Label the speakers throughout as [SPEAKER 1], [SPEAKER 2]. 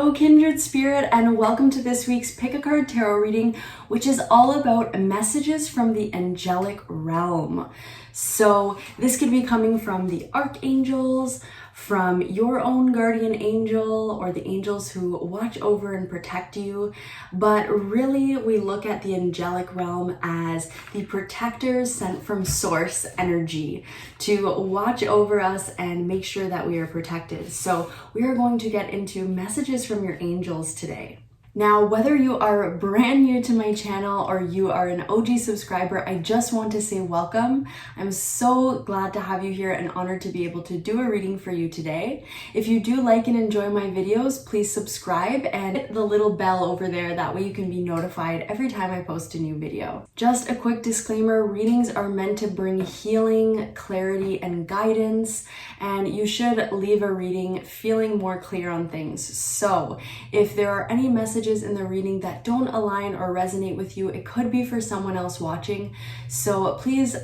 [SPEAKER 1] Hello, kindred spirit, and welcome to this week's Pick a Card Tarot reading, which is all about messages from the angelic realm. So this could be coming from the archangels, from your own guardian angel, or the angels who watch over and protect you. But really, we look at the angelic realm as the protectors sent from source energy to watch over us and make sure that we are protected. So we are going to get into messages from your angels today. Now, whether you are brand new to my channel or you are an OG subscriber, I just want to say welcome. I'm so glad to have you here and honored to be able to do a reading for you today. If you do like and enjoy my videos, please subscribe and hit the little bell over there. That way you can be notified every time I post a new video. Just a quick disclaimer, readings are meant to bring healing, clarity, and guidance, and you should leave a reading feeling more clear on things. So if there are any messages in the reading that don't align or resonate with you, it could be for someone else watching. So please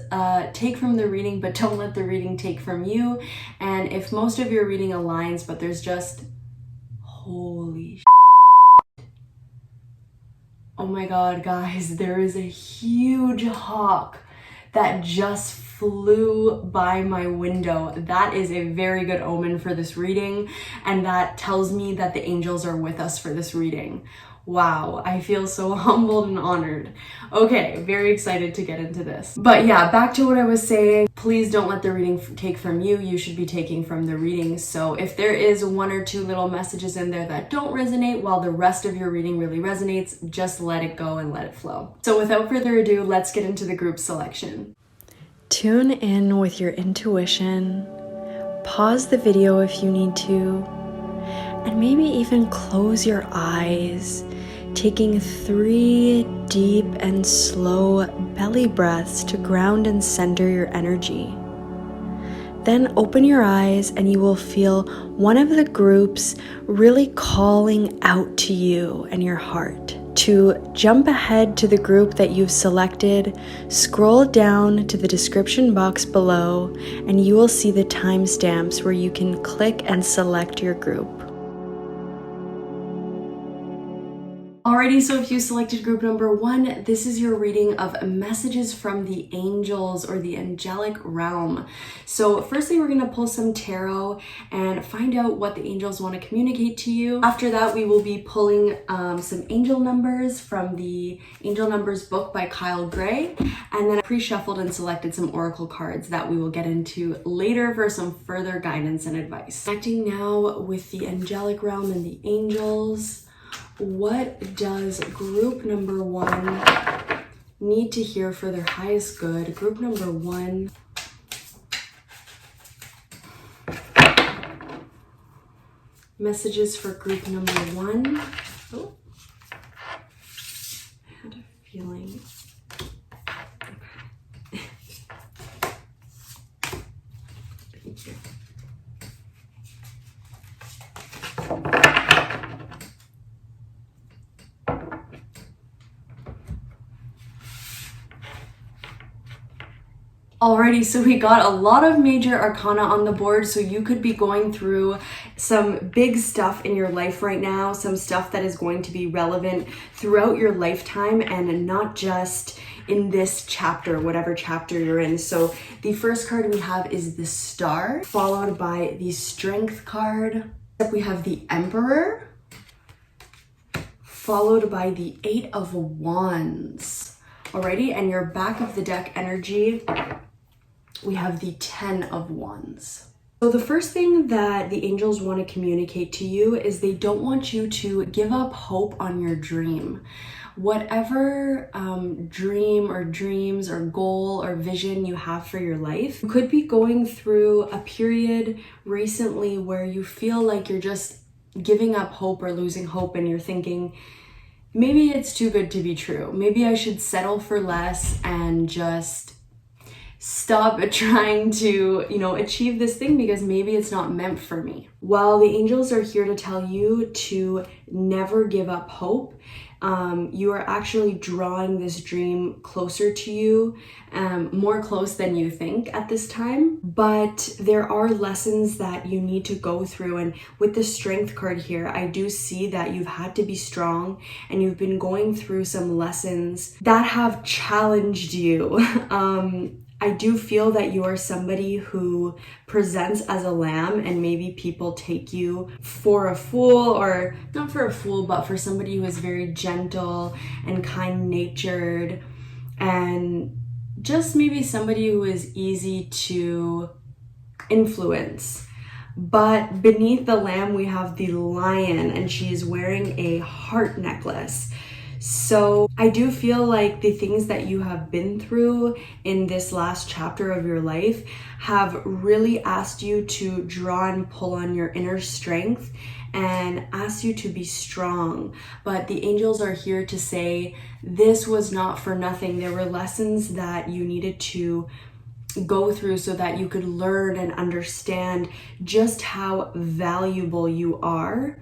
[SPEAKER 1] take from the reading, but don't let the reading take from you. And if most of your reading aligns, but there's just holy shit. Oh my god, guys, there is a huge hawk that just flew by my window. That is a very good omen for this reading, and that tells me that the angels are with us for this reading. Wow, I feel so humbled and honored. Okay, very excited to get into this. But yeah, back to what I was saying. Please don't let the reading take from you. You should be taking from the reading. So if there is one or two little messages in there that don't resonate while the rest of your reading really resonates, just let it go and let it flow. So without further ado, let's get into the group selection.
[SPEAKER 2] Tune in with your intuition, pause the video if you need to, and maybe even close your eyes, taking 3 deep and slow belly breaths to ground and center your energy. Then open your eyes and you will feel one of the groups really calling out to you and your heart. To jump ahead to the group that you've selected, scroll down to the description box below and you will see the timestamps where you can click and select your group.
[SPEAKER 1] Alrighty, so if you selected group number 1, this is your reading of messages from the angels or the angelic realm. So firstly, we're going to pull some tarot and find out what the angels want to communicate to you. After that, we will be pulling some angel numbers from the Angel Numbers book by Kyle Gray, and then I pre-shuffled and selected some oracle cards that we will get into later for some further guidance and advice. Connecting now with the angelic realm and the angels. What does group number 1 need to hear for their highest good? Group number 1. Messages for group number 1. Oh, I had a feeling. Thank you. Alrighty, so we got a lot of major arcana on the board, so you could be going through some big stuff in your life right now, some stuff that is going to be relevant throughout your lifetime and not just in this chapter, whatever chapter you're in. So the first card we have is the Star, followed by the Strength card. We have the Emperor, followed by the 8 of Wands. Alrighty, and your back of the deck energy, we have the 10 of Wands. So the first thing that the angels want to communicate to you is they don't want you to give up hope on your dream. Whatever dream or dreams or goal or vision you have for your life, you could be going through a period recently where you feel like you're just giving up hope or losing hope, and you're thinking, maybe it's too good to be true. Maybe I should settle for less and just stop trying to, achieve this thing because maybe it's not meant for me. Well, the angels are here to tell you to never give up hope. You are actually drawing this dream closer to you, more close than you think at this time. But there are lessons that you need to go through. And with the Strength card here, I do see that you've had to be strong and you've been going through some lessons that have challenged you. I do feel that you are somebody who presents as a lamb, and maybe people take you for a fool, or not for a fool, but for somebody who is very gentle and kind-natured, and just maybe somebody who is easy to influence. But beneath the lamb, we have the lion, and she is wearing a heart necklace. So I do feel like the things that you have been through in this last chapter of your life have really asked you to draw and pull on your inner strength and ask you to be strong. But the angels are here to say this was not for nothing. There were lessons that you needed to go through so that you could learn and understand just how valuable you are.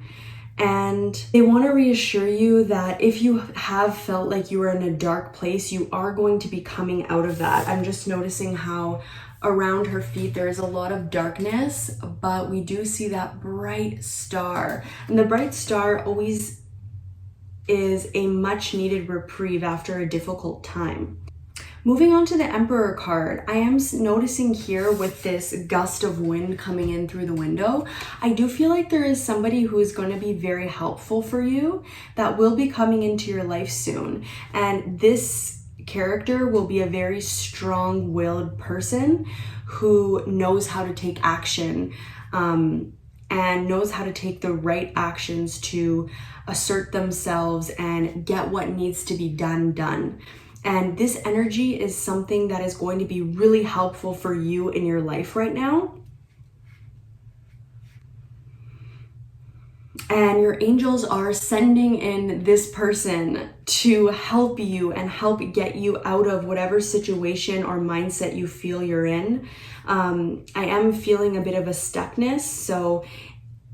[SPEAKER 1] And they want to reassure you that if you have felt like you were in a dark place, you are going to be coming out of that. I'm just noticing how around her feet there is a lot of darkness, but we do see that bright star. And the bright star always is a much needed reprieve after a difficult time. Moving on to the Emperor card, I am noticing here with this gust of wind coming in through the window, I do feel like there is somebody who is going to be very helpful for you that will be coming into your life soon. And this character will be a very strong-willed person who knows how to take action and knows how to take the right actions to assert themselves and get what needs to be done. And this energy is something that is going to be really helpful for you in your life right now. And your angels are sending in this person to help you and help get you out of whatever situation or mindset you feel you're in. I am feeling a bit of a stuckness, so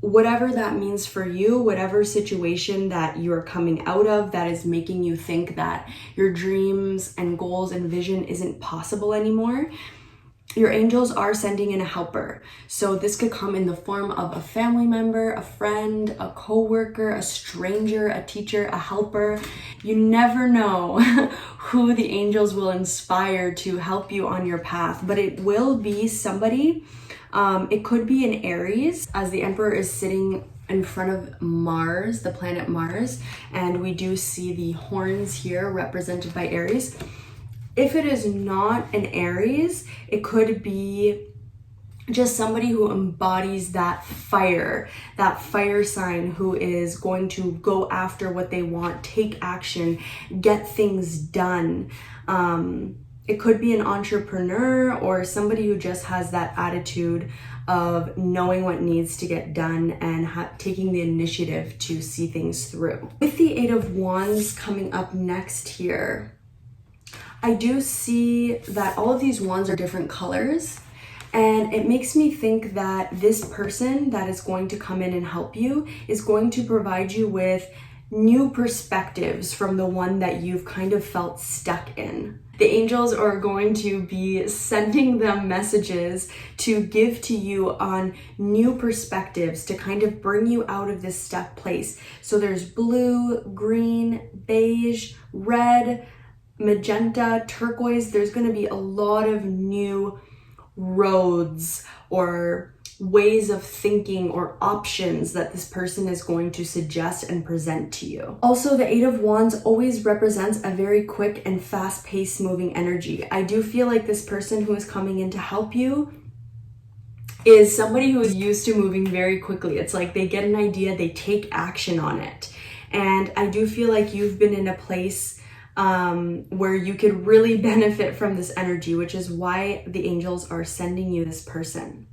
[SPEAKER 1] whatever that means for you, whatever situation that you're coming out of that is making you think that your dreams and goals and vision isn't possible anymore, your angels are sending in a helper. So this could come in the form of a family member, a friend, a co-worker, a stranger, a teacher, a helper. You never know who the angels will inspire to help you on your path, but it will be somebody. It could be an Aries, as the Emperor is sitting in front of Mars, the planet Mars, and we do see the horns here represented by Aries. If it is not an Aries, it could be just somebody who embodies that fire sign, who is going to go after what they want, take action, get things done. It could be an entrepreneur or somebody who just has that attitude of knowing what needs to get done and taking the initiative to see things through. With the Eight of Wands coming up next here, I do see that all of these wands are different colors, and it makes me think that this person that is going to come in and help you is going to provide you with new perspectives from the one that you've kind of felt stuck in. The angels are going to be sending them messages to give to you on new perspectives to kind of bring you out of this stuck place. So there's blue, green, beige, red, magenta, turquoise. There's going to be a lot of new roads or ways of thinking or options that this person is going to suggest and present to you. Also, the Eight of Wands always represents a very quick and fast-paced moving energy. I do feel like this person who is coming in to help you is somebody who is used to moving very quickly. It's like they get an idea, they take action on it. And I do feel like you've been in a place where you could really benefit from this energy, which is why the angels are sending you this person.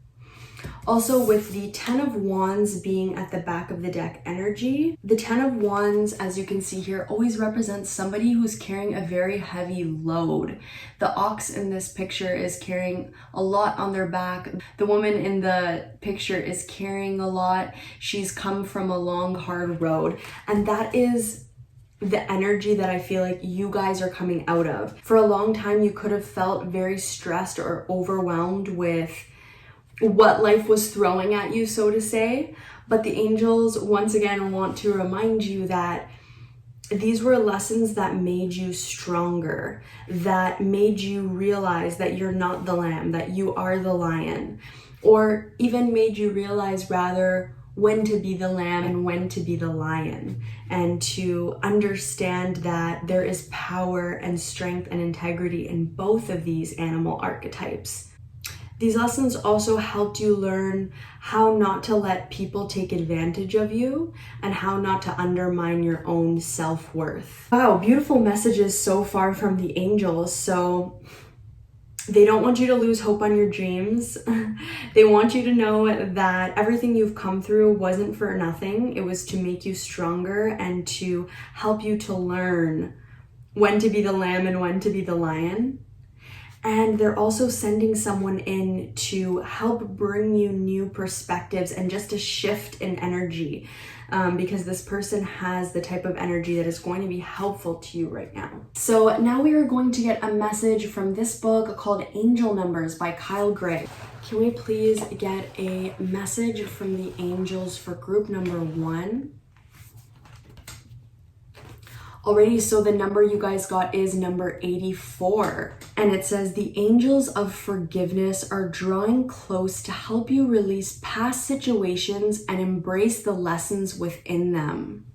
[SPEAKER 1] Also, with the 10 of Wands being at the back of the deck energy, the 10 of Wands, as you can see here, always represents somebody who's carrying a very heavy load. The ox in this picture is carrying a lot on their back. The woman in the picture is carrying a lot. She's come from a long, hard road. And that is the energy that I feel like you guys are coming out of. For a long time, you could have felt very stressed or overwhelmed with what life was throwing at you, so to say. But the angels, once again, want to remind you that these were lessons that made you stronger, that made you realize that you're not the lamb, that you are the lion, or even made you realize rather when to be the lamb and when to be the lion, and to understand that there is power and strength and integrity in both of these animal archetypes. These lessons also helped you learn how not to let people take advantage of you and how not to undermine your own self-worth. Wow, beautiful messages so far from the angels. So they don't want you to lose hope on your dreams. They want you to know that everything you've come through wasn't for nothing. It was to make you stronger and to help you to learn when to be the lamb and when to be the lion. And they're also sending someone in to help bring you new perspectives and just a shift in energy, because this person has the type of energy that is going to be helpful to you right now. So now we are going to get a message from this book called Angel Numbers by Kyle Gray. Can we please get a message from the angels for group number 1? Alrighty, so the number you guys got is number 84. And it says, the angels of forgiveness are drawing close to help you release past situations and embrace the lessons within them.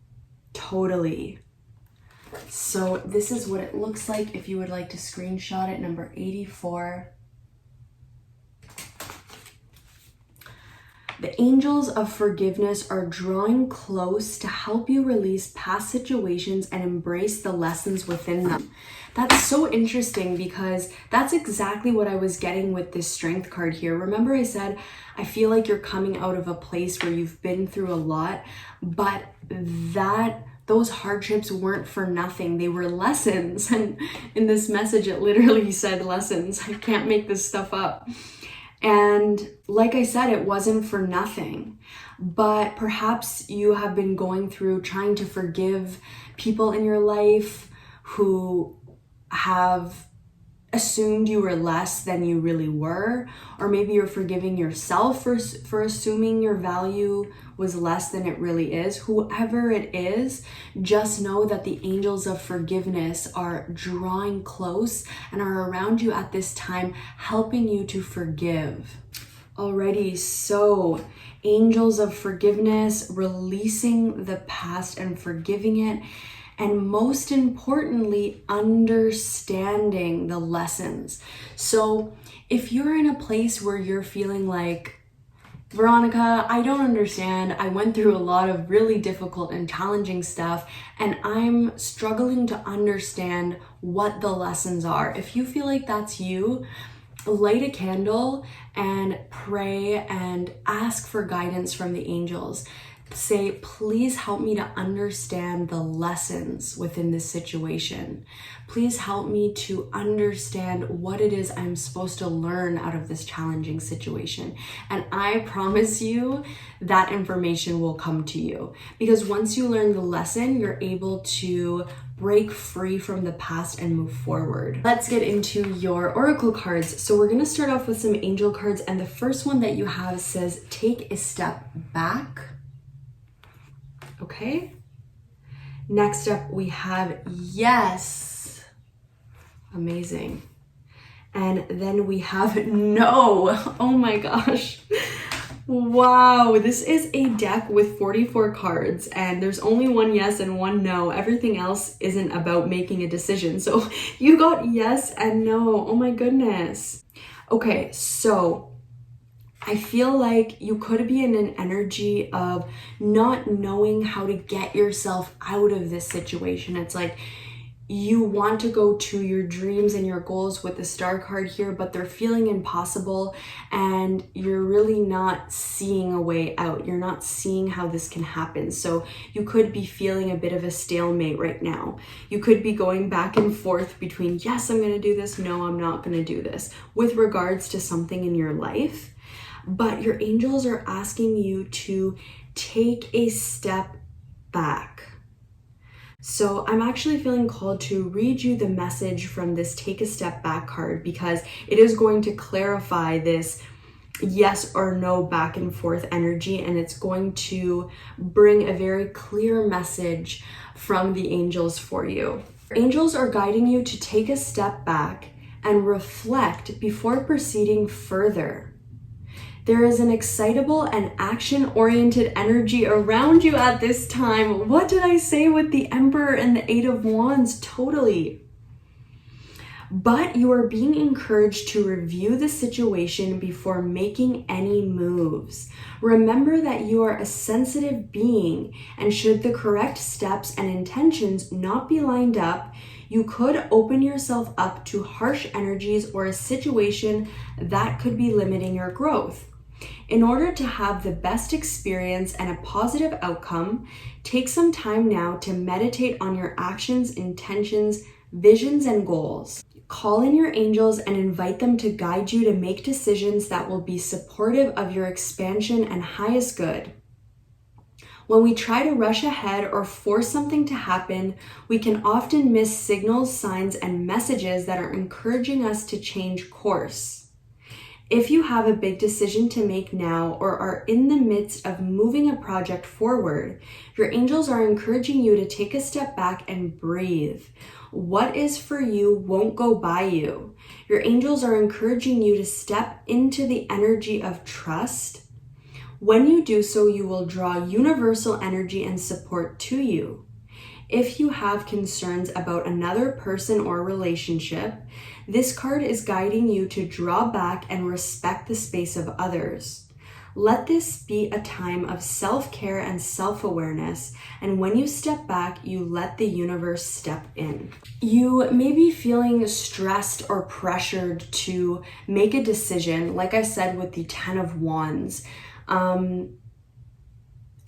[SPEAKER 1] Totally. So this is what it looks like if you would like to screenshot it, number 84. The angels of forgiveness are drawing close to help you release past situations and embrace the lessons within them. That's so interesting because that's exactly what I was getting with this strength card here. Remember I said, I feel like you're coming out of a place where you've been through a lot, but those hardships weren't for nothing. They were lessons. And in this message, it literally said lessons. I can't make this stuff up. And like I said, it wasn't for nothing, but perhaps you have been going through trying to forgive people in your life who have assumed you were less than you really were, or maybe you're forgiving yourself for assuming your value was less than it really is. Whoever it is, just know that the angels of forgiveness are drawing close and are around you at this time, helping you to forgive. Alrighty, so angels of forgiveness, releasing the past and forgiving it. And most importantly, understanding the lessons. So if you're in a place where you're feeling like, Veronica, I don't understand. I went through a lot of really difficult and challenging stuff, and I'm struggling to understand what the lessons are. If you feel like that's you, light a candle and pray and ask for guidance from the angels. Say, please help me to understand the lessons within this situation. Please help me to understand what it is I'm supposed to learn out of this challenging situation. And I promise you that information will come to you. Because once you learn the lesson, you're able to break free from the past and move forward. Let's get into your oracle cards. So we're going to start off with some angel cards. And the first one that you have says, take a step back. Okay, next up we have yes, amazing. And then we have no. Oh my gosh, wow, this is a deck with 44 cards and there's only one yes and one no. Everything else isn't about making a decision. So you got yes and no. Oh my goodness. Okay, so I feel like you could be in an energy of not knowing how to get yourself out of this situation. It's like you want to go to your dreams and your goals with the Star card here, but they're feeling impossible and you're really not seeing a way out. You're not seeing how this can happen. So you could be feeling a bit of a stalemate right now. You could be going back and forth between, yes, I'm going to do this. No, I'm not going to do this with regards to something in your life. But your angels are asking you to take a step back. So I'm actually feeling called to read you the message from this Take a Step Back card, because it is going to clarify this yes or no back and forth energy, and it's going to bring a very clear message from the angels for you. Angels are guiding you to take a step back and reflect before proceeding further. There is an excitable and action-oriented energy around you at this time. What did I say with the Emperor and the Eight of Wands? Totally. But you are being encouraged to review the situation before making any moves. Remember that you are a sensitive being, and should the correct steps and intentions not be lined up, you could open yourself up to harsh energies or a situation that could be limiting your growth. In order to have the best experience and a positive outcome, take some time now to meditate on your actions, intentions, visions, and goals. Call in your angels and invite them to guide you to make decisions that will be supportive of your expansion and highest good. When we try to rush ahead or force something to happen, we can often miss signals, signs, and messages that are encouraging us to change course. If you have a big decision to make now or are in the midst of moving a project forward, your angels are encouraging you to take a step back and breathe. What is for you won't go by you. Your angels are encouraging you to step into the energy of trust. When you do so, you will draw universal energy and support to you. If you have concerns about another person or relationship, this card is guiding you to draw back and respect the space of others. Let this be a time of self-care and self-awareness, and when you step back, you let the universe step in. You may be feeling stressed or pressured to make a decision, like I said with the Ten of Wands,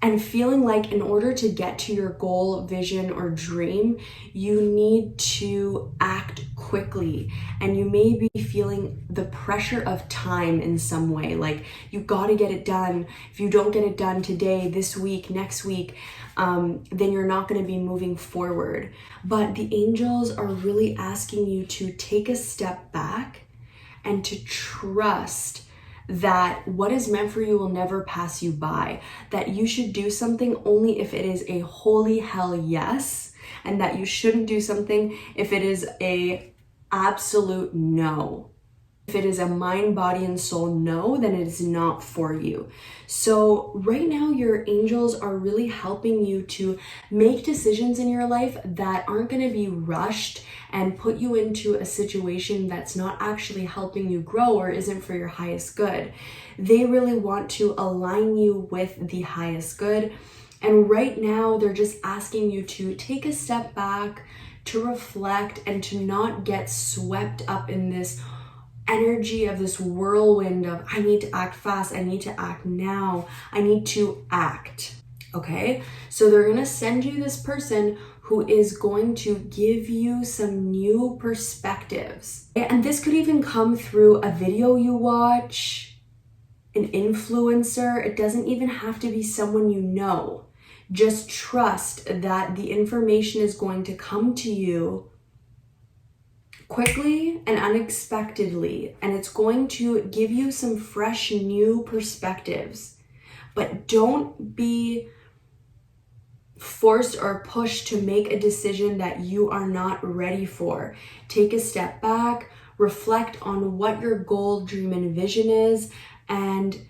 [SPEAKER 1] and feeling like in order to get to your goal, vision, or dream, you need to act quickly. And you may be feeling the pressure of time in some way, like you gotta get it done. If you don't get it done today, this week, next week, then you're not gonna be moving forward. But the angels are really asking you to take a step back and to trust that what is meant for you will never pass you by, that you should do something only if it is a holy hell yes, and that you shouldn't do something if it is a absolute no. If it is a mind, body, and soul no, then it is not for you. So right now, your angels are really helping you to make decisions in your life that aren't going to be rushed and put you into a situation that's not actually helping you grow or isn't for your highest good. They really want to align you with the highest good. And right now, they're just asking you to take a step back, to reflect, and to not get swept up in this energy of this whirlwind of I need to act fast, I need to act now, I need to act. Okay, so they're gonna send you this person who is going to give you some new perspectives. And this could even come through a video you watch, an influencer. It doesn't even have to be someone you know. Just trust that the information is going to come to you quickly and unexpectedly, and it's going to give you some fresh new perspectives. But don't be forced or pushed to make a decision that you are not ready for. Take a step back, reflect on what your goal, dream, and vision is, and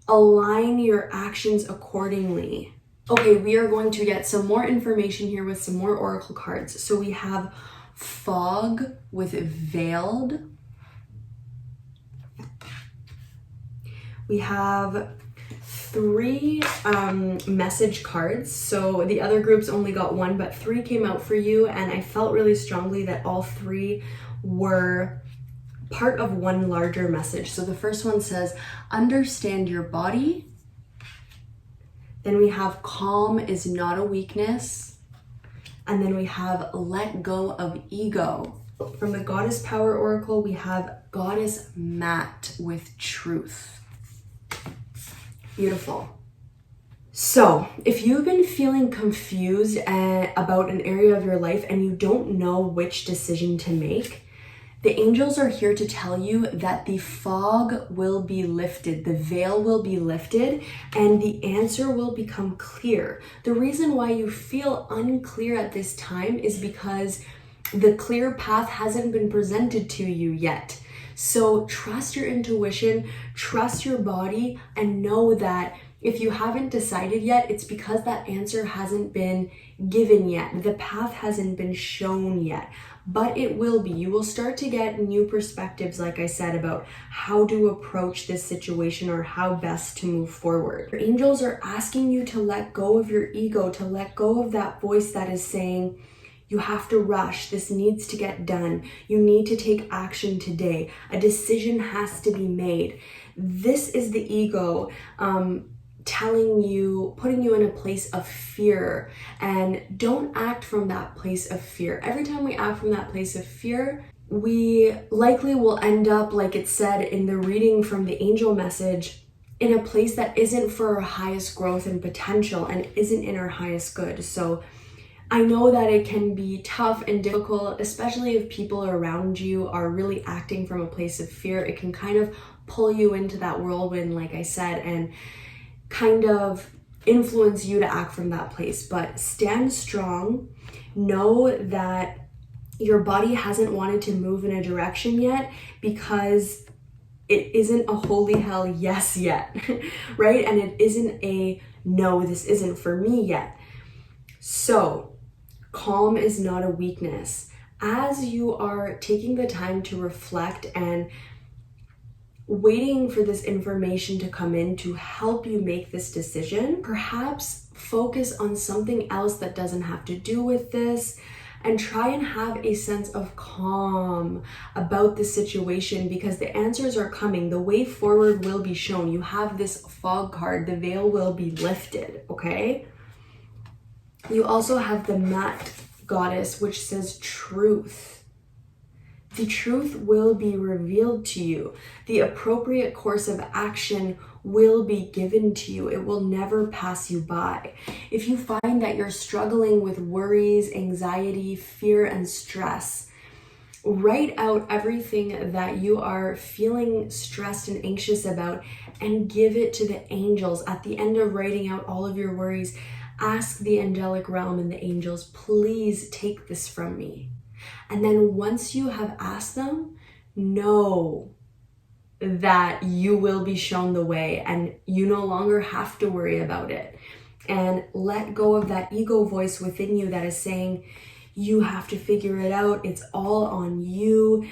[SPEAKER 1] align your actions accordingly. Okay, we are going to get some more information here with some more oracle cards. So we have Fog with Veiled. We have 3 message cards. So the other groups only got 1, but 3 came out for you, and I felt really strongly that all 3 were part of one larger message. So the first one says, understand your body. Then we have calm is not a weakness. And then we have let go of ego. From the Goddess Power Oracle, we have Goddess Mat with truth. Beautiful. So if you've been feeling confused about an area of your life and you don't know which decision to make, the angels are here to tell you that the fog will be lifted, the veil will be lifted, and the answer will become clear. The reason why you feel unclear at this time is because the clear path hasn't been presented to you yet. So trust your intuition, trust your body, and know that if you haven't decided yet, it's because that answer hasn't been given yet. The path hasn't been shown yet, but it will be. You will start to get new perspectives, like I said, about how to approach this situation or how best to move forward. Your angels are asking you to let go of your ego, to let go of that voice that is saying, you have to rush. This needs to get done. You need to take action today. A decision has to be made. This is the ego telling you, putting you in a place of fear, and don't act from that place of fear. Every time we act from that place of fear, we likely will end up, like it said in the reading from the angel message, in a place that isn't for our highest growth and potential and isn't in our highest good. So I know that it can be tough and difficult, especially if people around you are really acting from a place of fear. It can kind of pull you into that whirlwind, like I said, and kind of influence you to act from that place. But stand strong. Know that your body hasn't wanted to move in a direction yet because it isn't a holy hell yes yet, right? And it isn't a no, this isn't for me yet. So calm is not a weakness. As you are taking the time to reflect and waiting for this information to come in to help you make this decision, perhaps focus on something else that doesn't have to do with this, and try and have a sense of calm about the situation, because the answers are coming. The way forward will be shown. You have this fog card. The veil will be lifted, okay? You also have the Mat Goddess, which says truth. The truth will be revealed to you. The appropriate course of action will be given to you. It will never pass you by. If you find that you're struggling with worries, anxiety, fear, and stress, write out everything that you are feeling stressed and anxious about and give it to the angels. At the end of writing out all of your worries, ask the angelic realm and the angels, please take this from me. And then once you have asked them, know that you will be shown the way and you no longer have to worry about it. And let go of that ego voice within you that is saying, you have to figure it out. It's all on you,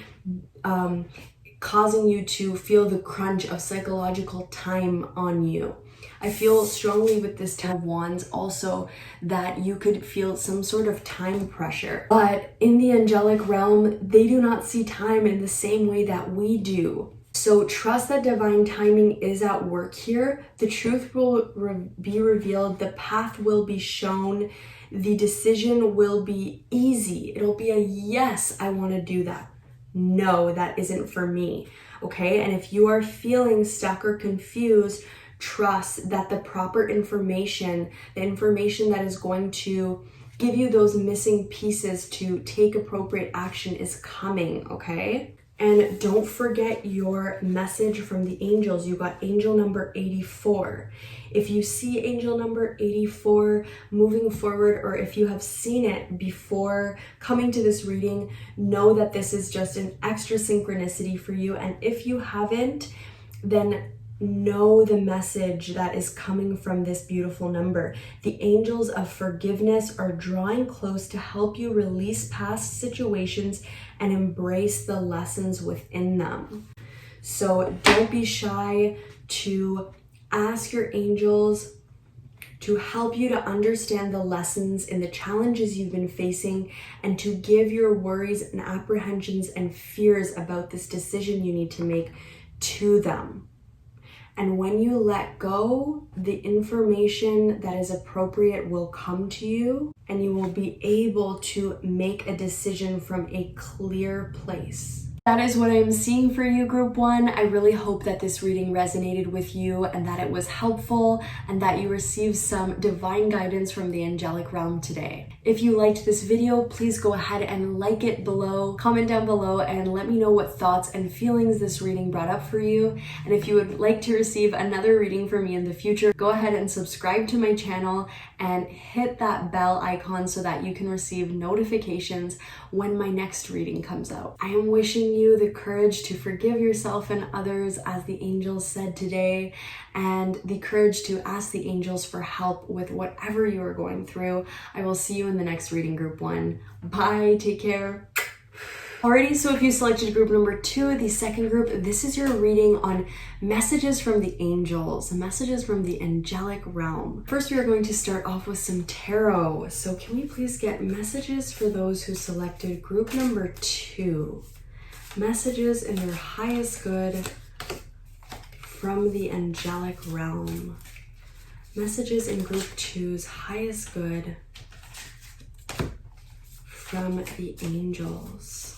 [SPEAKER 1] causing you to feel the crunch of psychological time on you. I feel strongly with this Ten of Wands also that you could feel some sort of time pressure. But in the angelic realm, they do not see time in the same way that we do. So trust that divine timing is at work here. The truth will be revealed. The path will be shown. The decision will be easy. It'll be a yes, I want to do that. No, that isn't for me. Okay? And if you are feeling stuck or confused, trust that the proper information, the information that is going to give you those missing pieces to take appropriate action is coming, okay? And don't forget your message from the angels. You got angel number 84. If you see angel number 84 moving forward, or if you have seen it before coming to this reading, know that this is just an extra synchronicity for you. And if you haven't, then know the message that is coming from this beautiful number. The angels of forgiveness are drawing close to help you release past situations and embrace the lessons within them. So don't be shy to Ask your angels to help you to understand the lessons and the challenges you've been facing, and to give your worries and apprehensions and fears about this decision you need to make to them. And when you let go, the information that is appropriate will come to you, and you will be able to make a decision from a clear place. That is what I'm seeing for you, Group 1. I really hope that this reading resonated with you and that it was helpful and that you received some divine guidance from the angelic realm today. If you liked this video, please go ahead and like it below, comment down below, and let me know what thoughts and feelings this reading brought up for you. And if you would like to receive another reading from me in the future, go ahead and subscribe to my channel and hit that bell icon so that you can receive notifications when my next reading comes out. I am wishing you the courage to forgive yourself and others, as the angels said today, and the courage to ask the angels for help with whatever you are going through. I will see you in the next reading, Group 1. Bye, take care. Alrighty, so if you selected group number 2, the second group, this is your reading on messages from the angels, messages from the angelic realm. First, we are going to start off with some tarot. So can we please get messages for those who selected group number 2? Messages in your highest good from the angelic realm. Messages in group 2's highest good from the angels.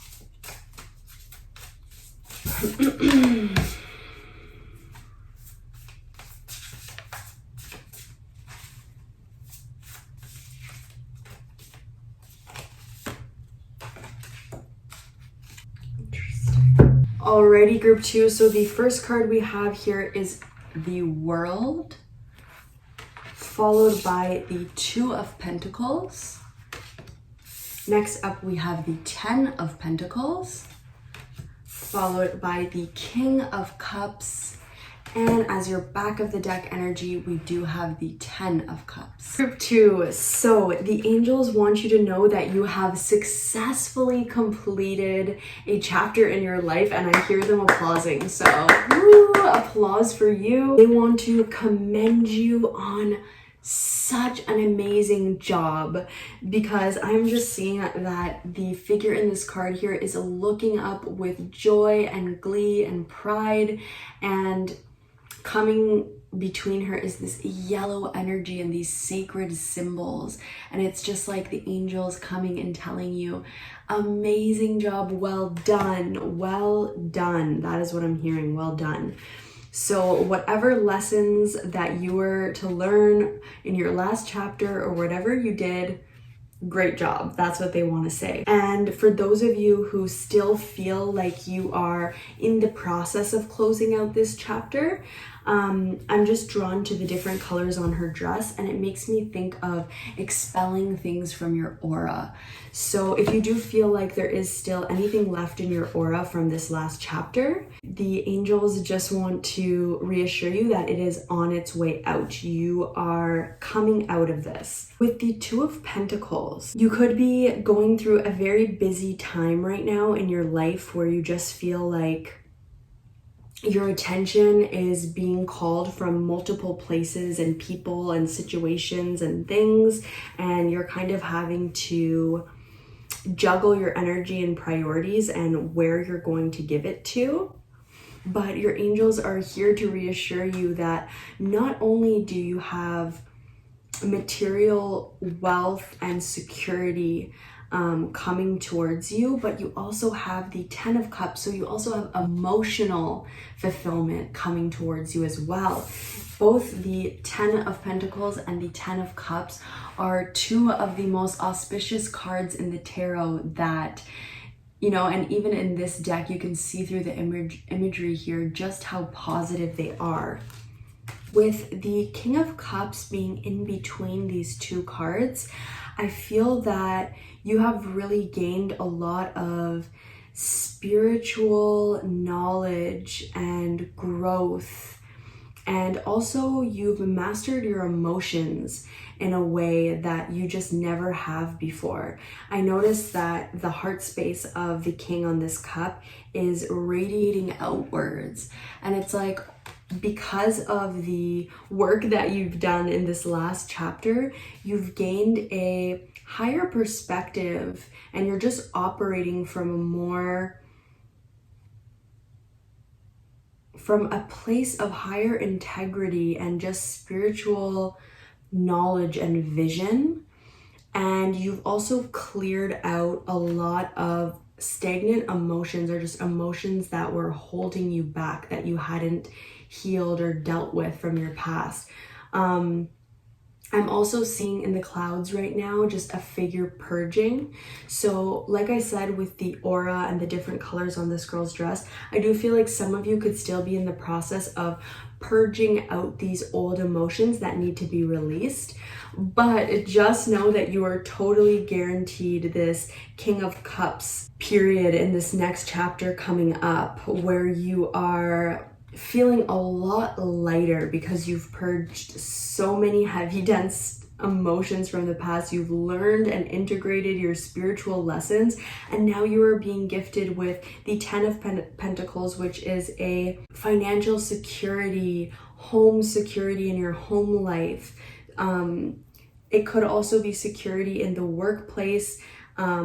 [SPEAKER 1] Alrighty, group 2. So the first card we have here is the World, followed by the 2 of Pentacles. Next up, we have the 10 of Pentacles, followed by the King of Cups. And as your back of the deck energy, we do have the 10 of Cups. Group 2, so the angels want you to know that you have successfully completed a chapter in your life, and I hear them applauding. So, woo, applause for you. They want to commend you on such an amazing job, because I'm just seeing that the figure in this card here is looking up with joy and glee and pride, and coming between her is this yellow energy and these sacred symbols, and it's just like the angels coming and telling you, amazing job, well done, well done. That is what I'm hearing, well done. So whatever lessons that you were to learn in your last chapter or whatever you did, great job. That's what they want to say. And for those of you who still feel like you are in the process of closing out this chapter, I'm just drawn to the different colors on her dress, and it makes me think of expelling things from your aura. So if you do feel like there is still anything left in your aura from this last chapter, the angels just want to reassure you that it is on its way out. You are coming out of this. With the 2 of Pentacles, you could be going through a very busy time right now in your life where you just feel like your attention is being called from multiple places and people and situations and things, and you're kind of having to juggle your energy and priorities and where you're going to give it to. But your angels are here to reassure you that not only do you have material wealth and security coming towards you, but you also have the 10 of Cups, so you also have emotional fulfillment coming towards you as well. Both the 10 of Pentacles and the 10 of Cups are 2 of the most auspicious cards in the tarot that, you know, and even in this deck, you can see through the imagery here just how positive they are. With the King of Cups being in between these 2 cards, I feel that you have really gained a lot of spiritual knowledge and growth, and also you've mastered your emotions in a way that you just never have before. I noticed that the heart space of the King on this cup is radiating outwards, and it's like because of the work that you've done in this last chapter, you've gained a higher perspective and you're just operating from a place of higher integrity and just spiritual knowledge and vision. And you've also cleared out a lot of stagnant emotions, or just emotions that were holding you back, that you hadn't healed or dealt with from your past. I'm also seeing in the clouds right now just a figure purging. So like I said, with the aura and the different colors on this girl's dress, I do feel like some of you could still be in the process of purging out these old emotions that need to be released. But just know that you are totally guaranteed this King of Cups period in this next chapter coming up, where you are feeling a lot lighter because you've purged so many heavy, dense emotions from the past. You've learned and integrated your spiritual lessons, and now you are being gifted with the 10 of Pentacles, which is a financial security, home security in your home life. It could also be security in the workplace,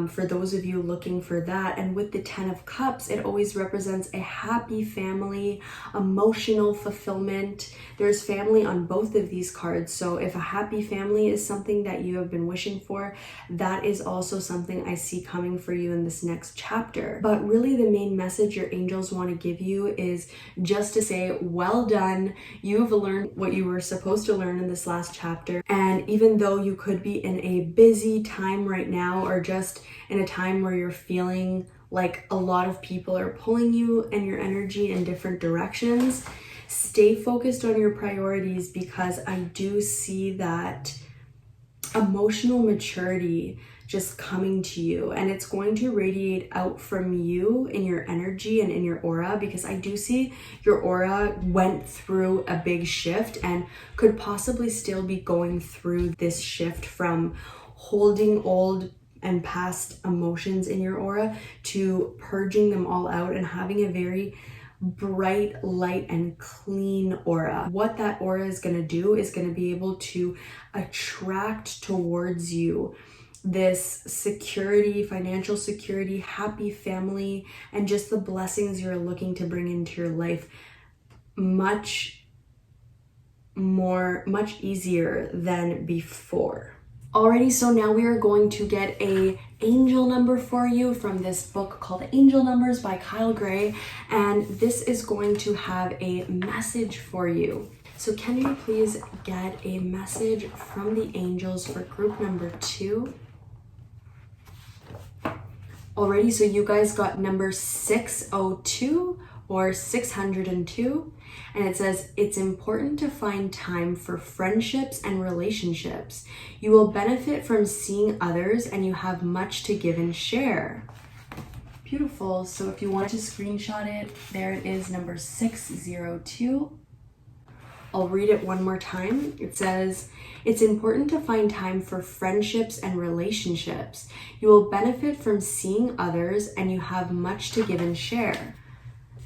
[SPEAKER 1] for those of you looking for that. And with the 10 of Cups, it always represents a happy family, emotional fulfillment. There's family on both of these cards. So if a happy family is something that you have been wishing for, that is also something I see coming for you in this next chapter. But really the main message your angels want to give you is just to say, well done. You've learned what you were supposed to learn in this last chapter. And even though you could be in a busy time right now, or just in a time where you're feeling like a lot of people are pulling you and your energy in different directions, stay focused on your priorities, because I do see that emotional maturity just coming to you, and it's going to radiate out from you in your energy and in your aura, because I do see your aura went through a big shift and could possibly still be going through this shift from holding old and past emotions in your aura to purging them all out and having a very bright, light, and clean aura. What that aura is going to do is going to be able to attract towards you this security, financial security, happy family, and just the blessings you're looking to bring into your life much easier than before. Alrighty, so now we are going to get a angel number for you from this book called Angel Numbers by Kyle Gray, and this is going to have a message for you. So can you please get a message from the angels for group number 2? Alrighty, so you guys got number 602 or 602. And it says, it's important to find time for friendships and relationships. You will benefit from seeing others and you have much to give and share. Beautiful. So if you want to screenshot it, there it is, number 602. I'll read it one more time. It says, it's important to find time for friendships and relationships. You will benefit from seeing others and you have much to give and share.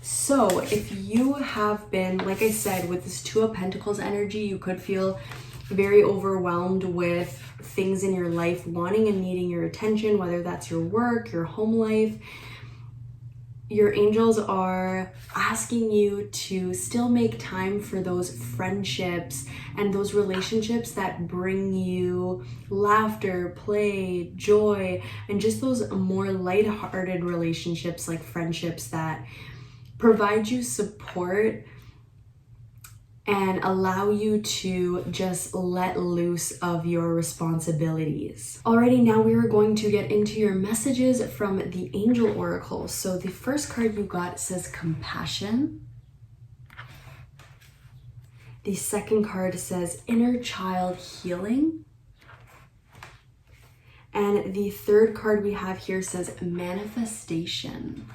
[SPEAKER 1] So if you have been, like I said, with this 2 of Pentacles energy, you could feel very overwhelmed with things in your life wanting and needing your attention, whether that's your work, your home life. Your angels are asking you to still make time for those friendships and those relationships that bring you laughter, play, joy, and just those more lighthearted relationships, like friendships that provide you support and allow you to just let loose of your responsibilities. Alrighty, now we are going to get into your messages from the Angel Oracle. So the first card you got says compassion. The second card says inner child healing. And the third card we have here says manifestation.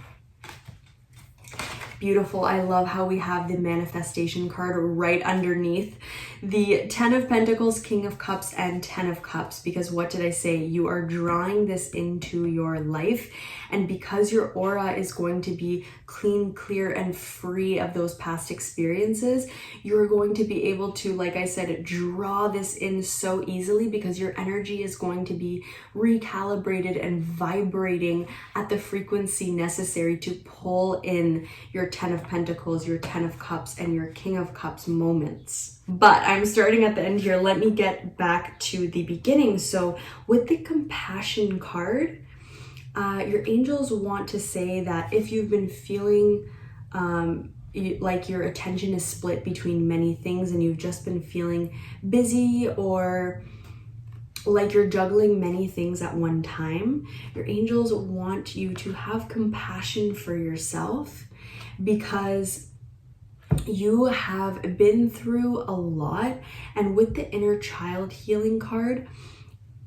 [SPEAKER 1] Beautiful. I love how we have the manifestation card right underneath the 10 of Pentacles, King of Cups, and 10 of Cups, because what did I say? You are drawing this into your life, and because your aura is going to be clean, clear, and free of those past experiences, you're going to be able to, like I said, draw this in so easily because your energy is going to be recalibrated and vibrating at the frequency necessary to pull in your 10 of Pentacles, your 10 of Cups, and your King of Cups moments. But I'm starting at the end here. Let me get back to the beginning. So with the compassion card, your angels want to say that if you've been feeling like your attention is split between many things and you've just been feeling busy or like you're juggling many things at one time, your angels want you to have compassion for yourself because you have been through a lot. And with the inner child healing card,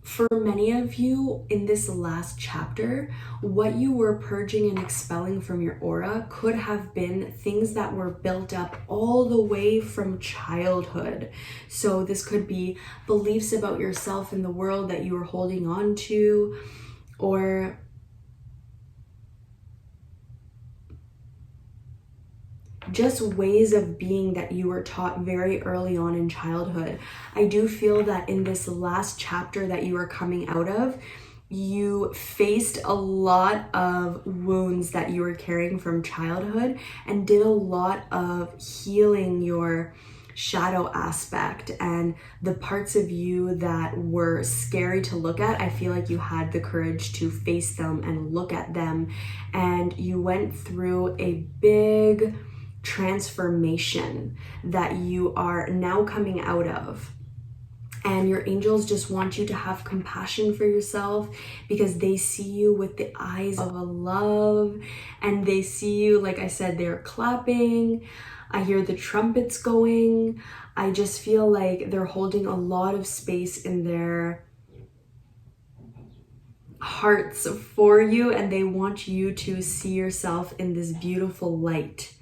[SPEAKER 1] for many of you in this last chapter, what you were purging and expelling from your aura could have been things that were built up all the way from childhood. So this could be beliefs about yourself and the world that you were holding on to, or just ways of being that you were taught very early on in childhood. I do feel that in this last chapter that you are coming out of, you faced a lot of wounds that you were carrying from childhood and did a lot of healing your shadow aspect and the parts of you that were scary to look at. I feel like you had the courage to face them and look at them, and you went through a big transformation that you are now coming out of. And your angels just want you to have compassion for yourself because they see you with the eyes of a love, and they see you, like I said, they're clapping. I hear the trumpets going. I just feel like they're holding a lot of space in their hearts for you, and they want you to see yourself in this beautiful light.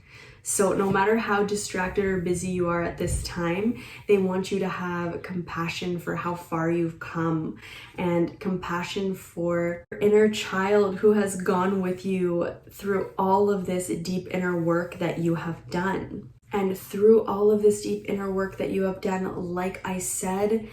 [SPEAKER 1] So no matter how distracted or busy you are at this time, they want you to have compassion for how far you've come and compassion for your inner child who has gone with you through all of this deep inner work that you have done. And through all of this deep inner work that you have done, like I said,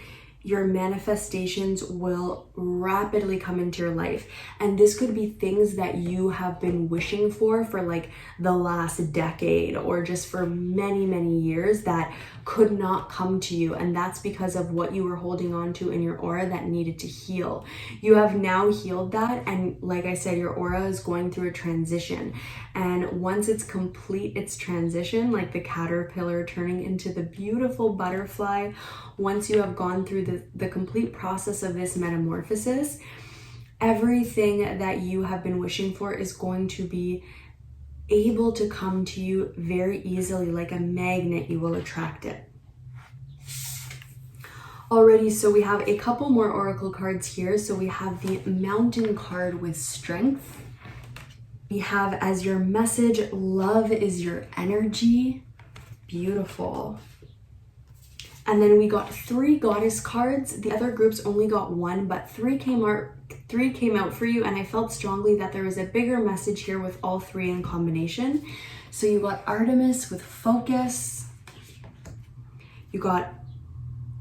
[SPEAKER 1] your manifestations will rapidly come into your life. And this could be things that you have been wishing for like the last decade or just for many, many years that could not come to you. And that's because of what you were holding on to in your aura that needed to heal. You have now healed that. And like I said, your aura is going through a transition. And once it's complete, its transition, like the caterpillar turning into the beautiful butterfly, once you have gone through the complete process of this metamorphosis, everything that you have been wishing for is going to be able to come to you very easily. Like a magnet, you will attract it. Alrighty, so we have a couple more oracle cards here. So we have the Mountain card with strength. We have as your message, love is your energy. Beautiful. And then we got 3 goddess cards. The other groups only got 1, but 3 came out for you, and I felt strongly that there was a bigger message here with all 3 in combination. So you got Artemis with focus. You got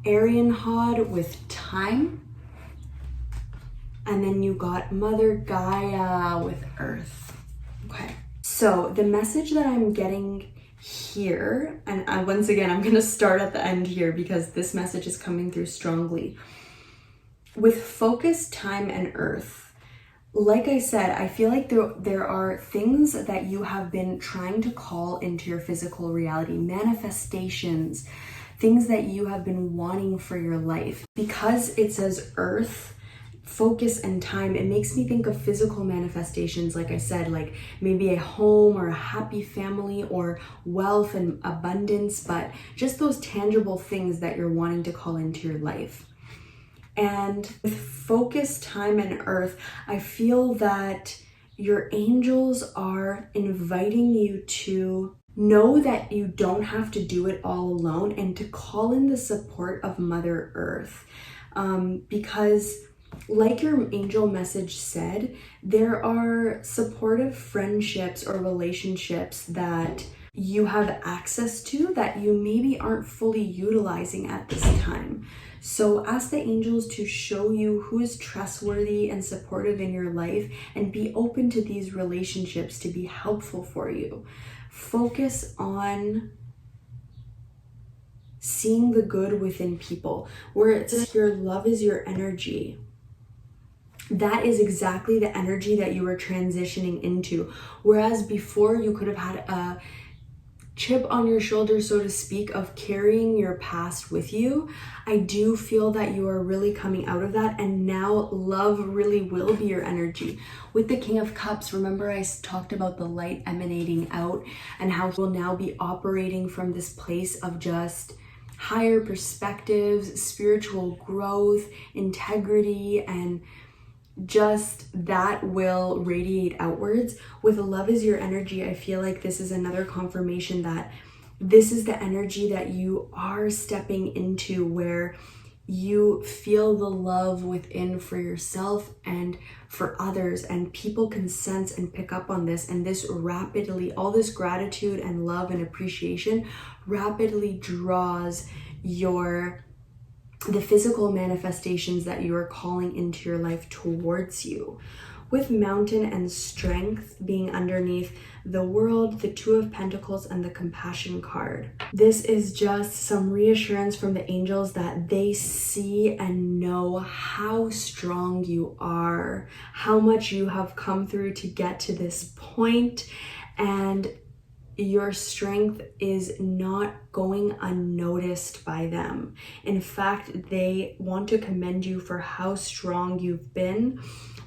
[SPEAKER 1] Arianhod with time. And then you got Mother Gaia with earth. Okay. So the message that I'm getting here, and once again, I'm going to start at the end here because this message is coming through strongly. With focus, time, and earth, like I said, I feel like there are things that you have been trying to call into your physical reality, manifestations, things that you have been wanting for your life. Because it says earth, focus, and time, it makes me think of physical manifestations, like I said, like maybe a home or a happy family or wealth and abundance, but just those tangible things that you're wanting to call into your life. And with focus, time, and earth, I feel that your angels are inviting you to know that you don't have to do it all alone and to call in the support of Mother Earth. Because like your angel message said, there are supportive friendships or relationships that you have access to that you maybe aren't fully utilizing at this time. So ask the angels to show you who is trustworthy and supportive in your life and be open to these relationships to be helpful for you. Focus on seeing the good within people. Where it says your love is your energy, that is exactly the energy that you are transitioning into. Whereas before you could have had a chip on your shoulder, so to speak, of carrying your past with you, I do feel that you are really coming out of that, and now love really will be your energy. With the King of Cups, remember I talked about the light emanating out and how you'll now be operating from this place of just higher perspectives, spiritual growth, integrity, and just that will radiate outwards. With love is your energy, I feel like this is another confirmation that this is the energy that you are stepping into, where you feel the love within for yourself and for others, and people can sense and pick up on this, and this rapidly, all this gratitude and love and appreciation rapidly draws the physical manifestations that you are calling into your life towards you. With Mountain and Strength being underneath the World, the Two of Pentacles, and the Compassion card. This is just some reassurance from the angels that they see and know how strong you are, how much you have come through to get to this point, and your strength is not going unnoticed by them. In fact, they want to commend you for how strong you've been,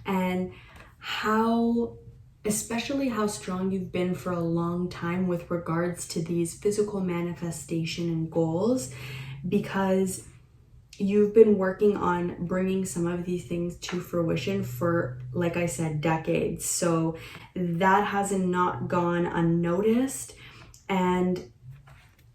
[SPEAKER 1] and especially how strong you've been for a long time with regards to these physical manifestation and goals, because you've been working on bringing some of these things to fruition for, like I said, decades. So that has not gone unnoticed, and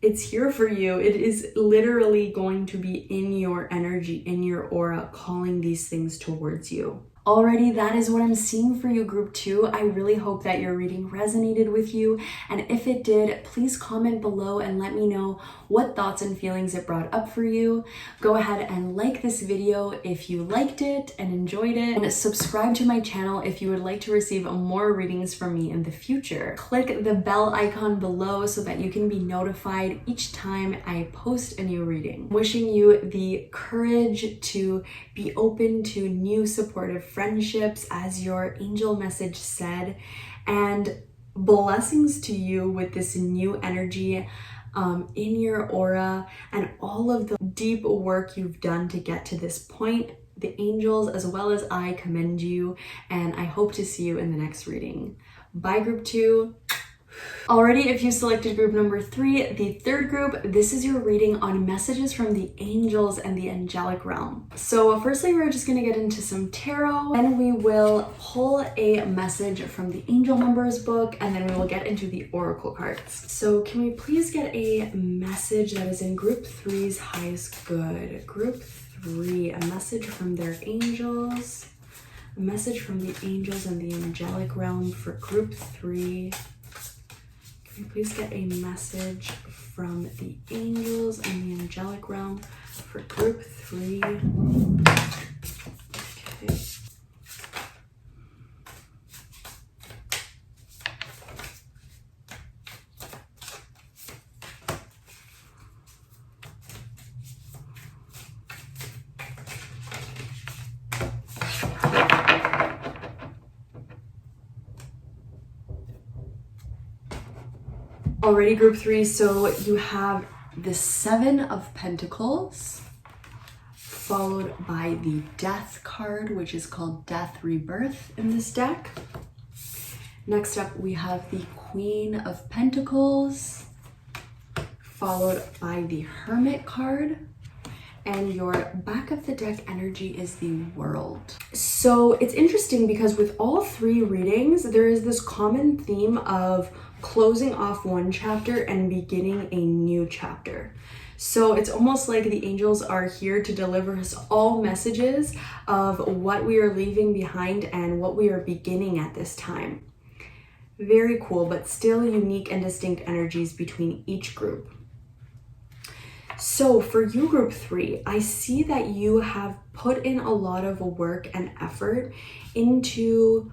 [SPEAKER 1] it's here for you. It is literally going to be in your energy, in your aura, calling these things towards you. Alrighty, that is what I'm seeing for you, Group 2. I really hope that your reading resonated with you, and if it did, please comment below and let me know what thoughts and feelings it brought up for you. Go ahead and like this video if you liked it and enjoyed it, and subscribe to my channel if you would like to receive more readings from me in the future. Click the bell icon below so that you can be notified each time I post a new reading. Wishing you the courage to be open to new supportive friendships, as your angel message said, and blessings to you with this new energy in your aura and all of the deep work you've done to get to this point. The angels as well as I commend you, and I hope to see you in the next reading. Bye, Group 2. Alrighty, if you selected group number 3, the third group, this is your reading on messages from the angels and the angelic realm. So firstly, we're just going to get into some tarot, then we will pull a message from the angel numbers book, and then we will get into the oracle cards. So can we please get a message that is in group 3's highest good? Group 3, a message from their angels, a message from the angels and the angelic realm for group 3. Can you please get a message from the angels and the angelic realm for group 3? Okay. Already, group 3, so you have the 7 of Pentacles, followed by the Death card, which is called Death Rebirth in this deck. Next up, we have the Queen of Pentacles, followed by the Hermit card. and your back of the deck energy is the World. So it's interesting because with all three readings, there is this common theme of closing off one chapter and beginning a new chapter. So it's almost like the angels are here to deliver us all messages of what we are leaving behind and what we are beginning at this time. Very cool, but still unique and distinct energies between each group. So for you, group 3, I see that you have put in a lot of work and effort into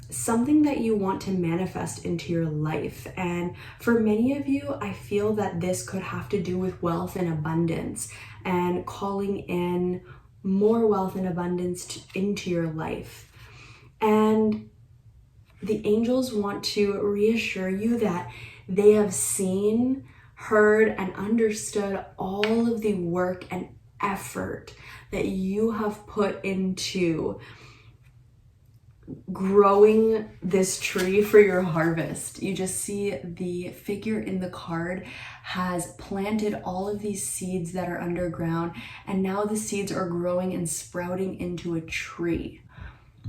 [SPEAKER 1] something that you want to manifest into your life. And for many of you, I feel that this could have to do with wealth and abundance and calling in more wealth and abundance into your life. And the angels want to reassure you that they have seen, heard, and understood all of the work and effort that you have put into growing this tree for your harvest. You just see the figure in the card has planted all of these seeds that are underground, and now the seeds are growing and sprouting into a tree,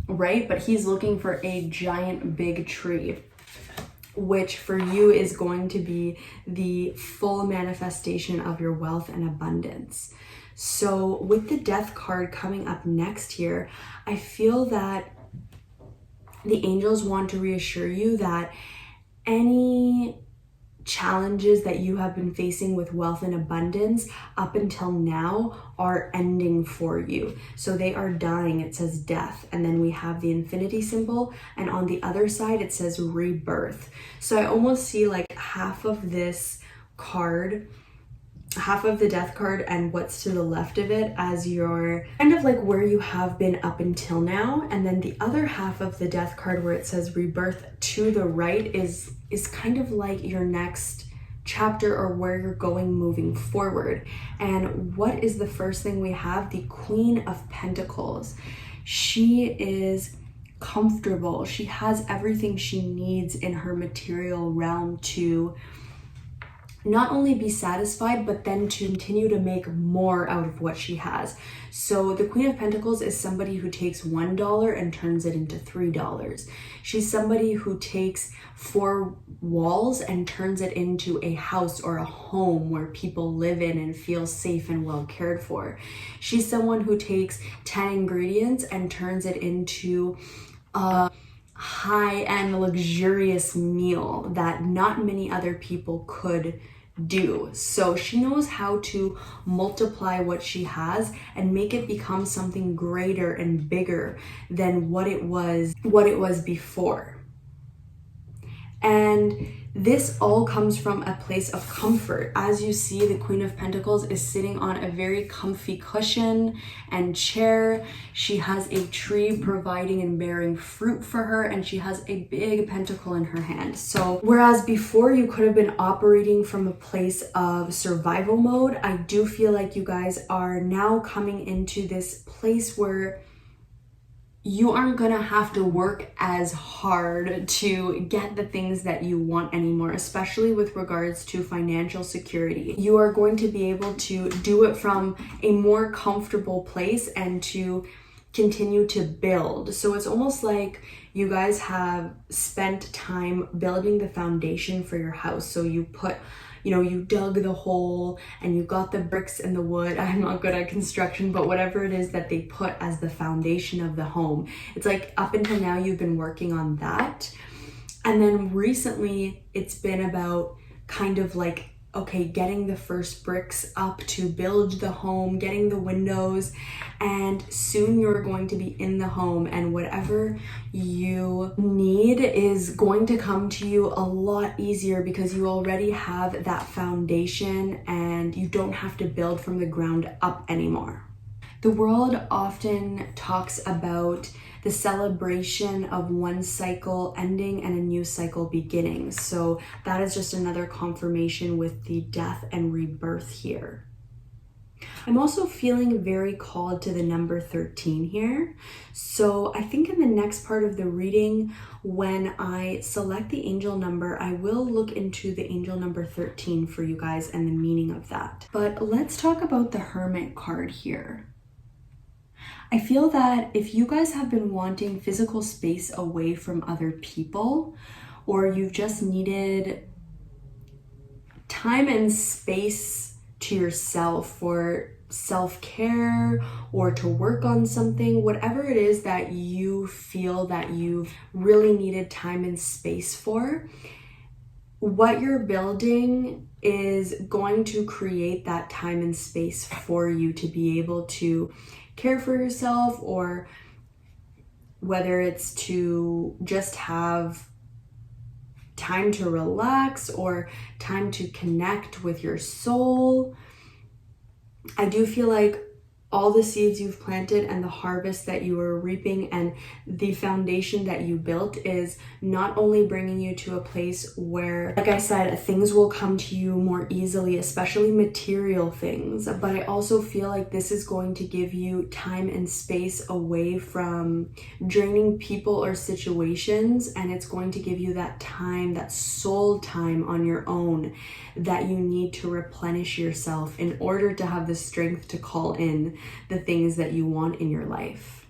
[SPEAKER 1] right? But he's looking for a giant big tree, which for you is going to be the full manifestation of your wealth and abundance. So with the Death card coming up next here, I feel that the angels want to reassure you that any challenges that you have been facing with wealth and abundance up until now are ending for you. So they are dying. It says death, and then we have the infinity symbol, and on the other side it says rebirth. So I almost see like half of this card, half of the Death card and what's to the left of it as your kind of like where you have been up until now, and then the other half of the Death card where it says rebirth to the right is kind of like your next chapter or where you're going moving forward. And what is the first thing we have? The Queen of Pentacles. She is comfortable. She has everything she needs in her material realm to not only be satisfied, but then to continue to make more out of what she has. So the Queen of Pentacles is somebody who takes $1 and turns it into $3. She's somebody who takes 4 walls and turns it into a house or a home where people live in and feel safe and well cared for. She's someone who takes 10 ingredients and turns it into a high-end luxurious meal that not many other people could do. So she knows how to multiply what she has and make it become something greater and bigger than what it was before. And this all comes from a place of comfort. As you see, the Queen of Pentacles is sitting on a very comfy cushion and chair. She has a tree providing and bearing fruit for her, and she has a big pentacle in her hand. So whereas before you could have been operating from a place of survival mode, I do feel like you guys are now coming into this place where you aren't gonna have to work as hard to get the things that you want anymore, especially with regards to financial security. You are going to be able to do it from a more comfortable place and to continue to build. So it's almost like you guys have spent time building the foundation for your house. So you put, you dug the hole and you got the bricks and the wood. I'm not good at construction, but whatever it is that they put as the foundation of the home, it's like up until now you've been working on that. And then recently it's been about kind of like, okay, getting the first bricks up to build the home, getting the windows, and soon you're going to be in the home, and whatever you need is going to come to you a lot easier because you already have that foundation and you don't have to build from the ground up anymore. The world often talks about the celebration of one cycle ending and a new cycle beginning. So that is just another confirmation with the death and rebirth here. I'm also feeling very called to the number 13 here. So I think in the next part of the reading, when I select the angel number, I will look into the angel number 13 for you guys and the meaning of that. But let's talk about the Hermit card here. I feel that if you guys have been wanting physical space away from other people, or you've just needed time and space to yourself for self-care or to work on something, whatever it is that you feel that you've really needed time and space for, what you're building is going to create that time and space for you to be able to care for yourself, or whether it's to just have time to relax or time to connect with your soul. I do feel like all the seeds you've planted and the harvest that you are reaping and the foundation that you built is not only bringing you to a place where, like I said, things will come to you more easily, especially material things, but I also feel like this is going to give you time and space away from draining people or situations, and it's going to give you that time, that soul time on your own that you need to replenish yourself in order to have the strength to call in the things that you want in your life.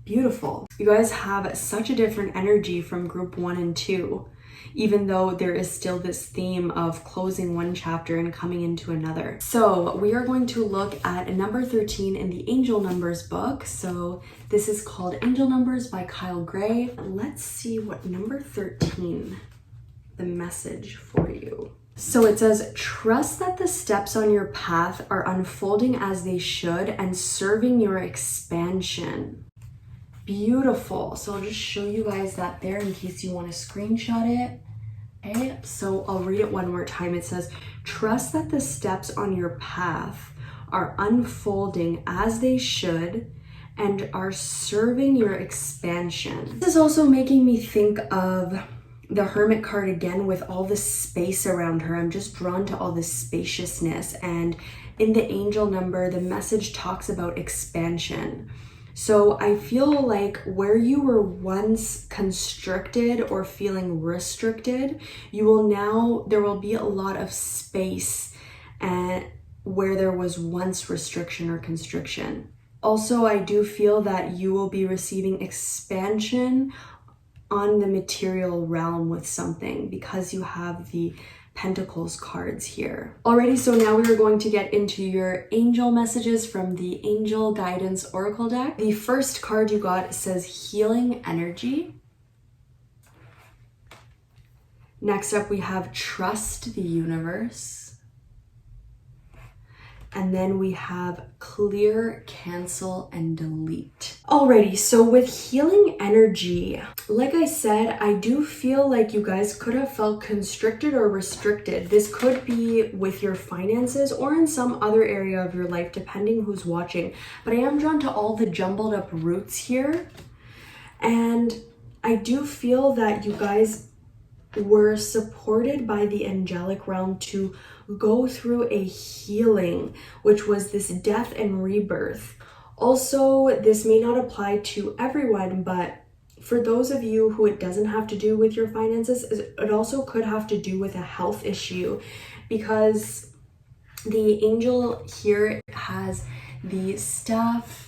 [SPEAKER 1] Beautiful. You guys have such a different energy from group 1 and 2, even though there is still this theme of closing one chapter and coming into another. So we are going to look at number 13 in the Angel Numbers book. So this is called Angel Numbers by Kyle Gray. Let's see what number 13, the message for you. So it says, trust that the steps on your path are unfolding as they should and serving your expansion. Beautiful. So I'll just show you guys that there in case you want to screenshot it. Okay, so I'll read it one more time. It says, trust that the steps on your path are unfolding as they should and are serving your expansion. This is also making me think of the Hermit card again with all the space around her. I'm just drawn to all this spaciousness, and in the angel number, the message talks about expansion. So I feel like where you were once constricted or feeling restricted, there will be a lot of space and where there was once restriction or constriction. Also, I do feel that you will be receiving expansion on the material realm with something because you have the Pentacles cards here. Alrighty, so now we are going to get into your angel messages from the Angel Guidance Oracle deck. The first card you got says Healing Energy. Next up we have Trust the Universe. And then we have Clear, Cancel, and Delete. Alrighty, so with Healing Energy, like I said, I do feel like you guys could have felt constricted or restricted. This could be with your finances or in some other area of your life, depending who's watching. But I am drawn to all the jumbled up roots here. And I do feel that you guys were supported by the angelic realm to go through a healing, which was this death and rebirth. Also, this may not apply to everyone, but for those of you who it doesn't have to do with your finances, it also could have to do with a health issue, because the angel here has the staff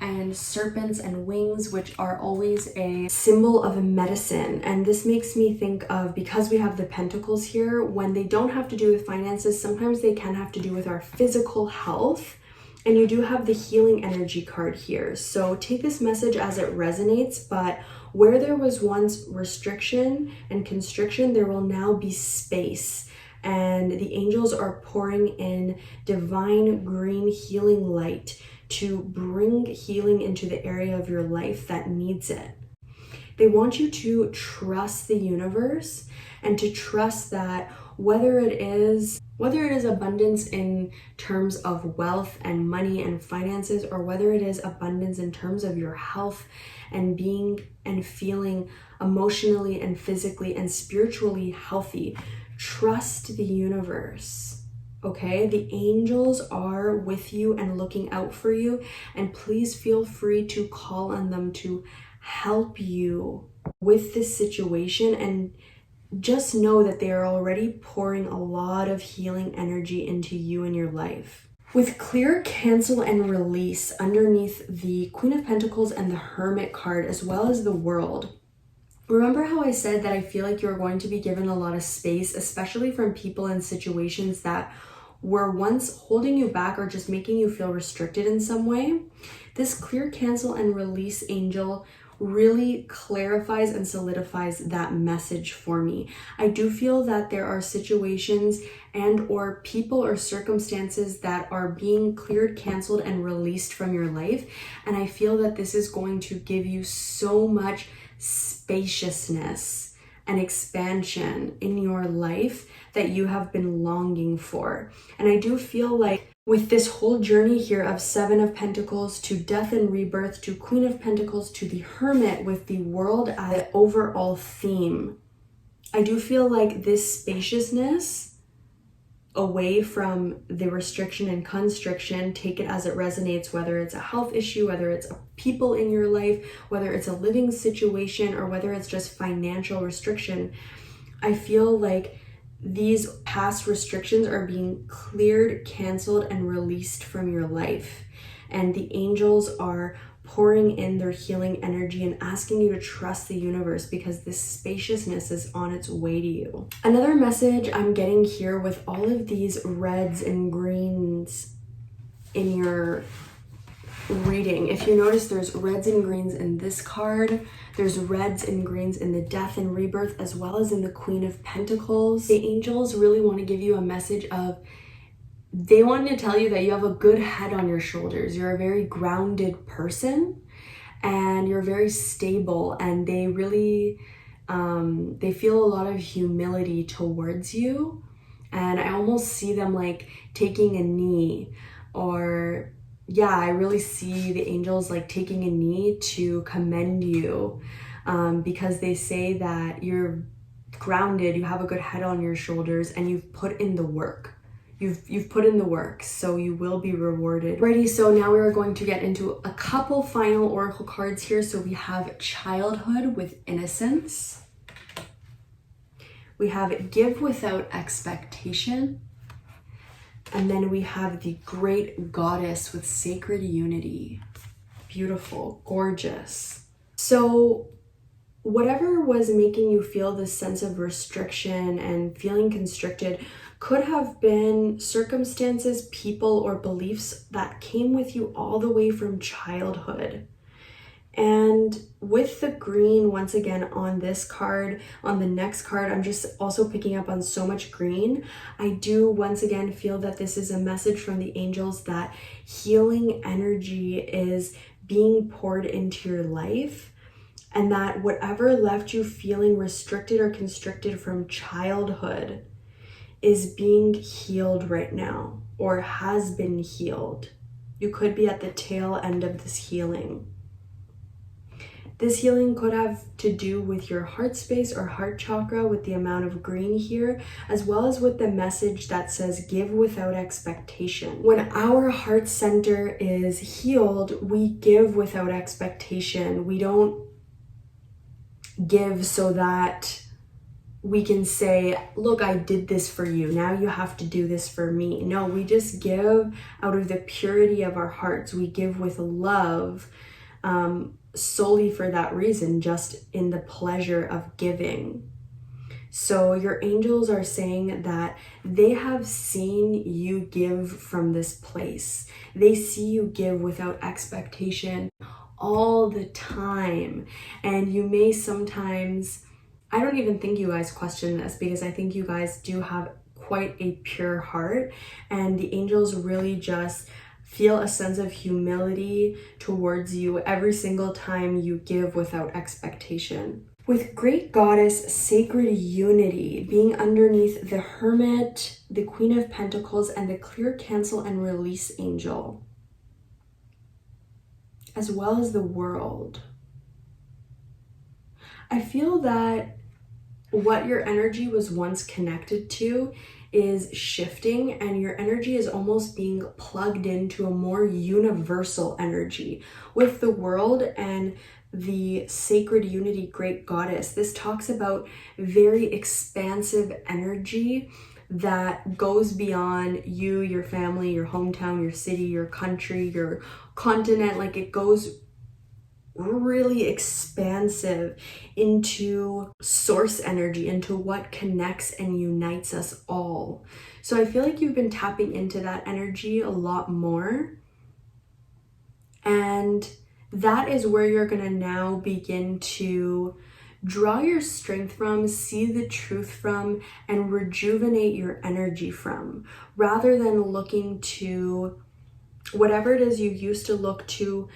[SPEAKER 1] and serpents and wings, which are always a symbol of a medicine. And this makes me think of, because we have the pentacles here, when they don't have to do with finances, sometimes they can have to do with our physical health. And you do have the Healing Energy card here. So take this message as it resonates, but where there was once restriction and constriction, there will now be space. And the angels are pouring in divine green healing light to bring healing into the area of your life that needs it. They want you to trust the universe and to trust that whether it is abundance in terms of wealth and money and finances, or whether it is abundance in terms of your health and being and feeling emotionally and physically and spiritually healthy, trust the universe. okay? The angels are with you and looking out for you, and please feel free to call on them to help you with this situation, and just know that they are already pouring a lot of healing energy into you and your life. With clear, cancel, and release underneath the Queen of Pentacles and the Hermit card, as well as the World. Remember how I said that I feel like you're going to be given a lot of space, especially from people and situations that were once holding you back or just making you feel restricted in some way? This clear, cancel, and release angel really clarifies and solidifies that message for me. I do feel that there are situations and or people or circumstances that are being cleared, canceled, and released from your life. And I feel that this is going to give you so much spaciousness and expansion in your life that you have been longing for. And I do feel like with this whole journey here of Seven of Pentacles to Death and Rebirth to Queen of Pentacles to the Hermit with the World as an overall theme, I do feel like this spaciousness away from the restriction and constriction, take it as it resonates, whether it's a health issue, whether it's people in your life, whether it's a living situation, or whether it's just financial restriction. I feel like these past restrictions are being cleared, canceled, and released from your life. And the angels are pouring in their healing energy and asking you to trust the universe because this spaciousness is on its way to you. Another message I'm getting here with all of these reds and greens in your reading. If you notice, there's reds and greens in this card. There's reds and greens in the Death and Rebirth, as well as in the Queen of Pentacles. The angels really want to give you a message of, they want to tell you that you have a good head on your shoulders. You're a very grounded person and you're very stable, and they really, they feel a lot of humility towards you. And I almost see them like taking a knee, or yeah, I really see the angels like taking a knee to commend you, because they say that you're grounded, you have a good head on your shoulders, and you've put in the work. You've put in the work, so you will be rewarded. Alrighty, so now we are going to get into a couple final oracle cards here. So we have childhood with innocence. We have give without expectation. And then we have the great goddess with sacred unity. Beautiful, gorgeous. So whatever was making you feel this sense of restriction and feeling constricted could have been circumstances, people, or beliefs that came with you all the way from childhood. And with the green, once again, on this card, on the next card, I'm just also picking up on so much green. I do once again feel that this is a message from the angels that healing energy is being poured into your life, and that whatever left you feeling restricted or constricted from childhood is being healed right now, or has been healed. You could be at the tail end of this healing. This healing could have to do with your heart space or heart chakra with the amount of green here, as well as with the message that says give without expectation. When our heart center is healed, we give without expectation. We don't give so that we can say, look, I did this for you, now you have to do this for me. No, we just give out of the purity of our hearts. We give with love, solely for that reason, just in the pleasure of giving. So your angels are saying that they have seen you give from this place. They see you give without expectation all the time. And you may sometimes, I don't even think you guys question this, because I think you guys do have quite a pure heart, and the angels really just feel a sense of humility towards you every single time you give without expectation. With great goddess sacred unity being underneath the Hermit, the Queen of Pentacles, and the clear cancel and release angel, as well as the World. I feel that what your energy was once connected to is shifting and your energy is almost being plugged into a more universal energy with the world and the sacred unity great goddess. This talks about very expansive energy that goes beyond you, your family, your hometown, your city, your country, your continent. Like, it goes really expansive into source energy, into what connects and unites us all. So I feel like you've been tapping into that energy a lot more, and that is where you're gonna now begin to draw your strength from, see the truth from, and rejuvenate your energy from, rather than looking to whatever it is you used to look to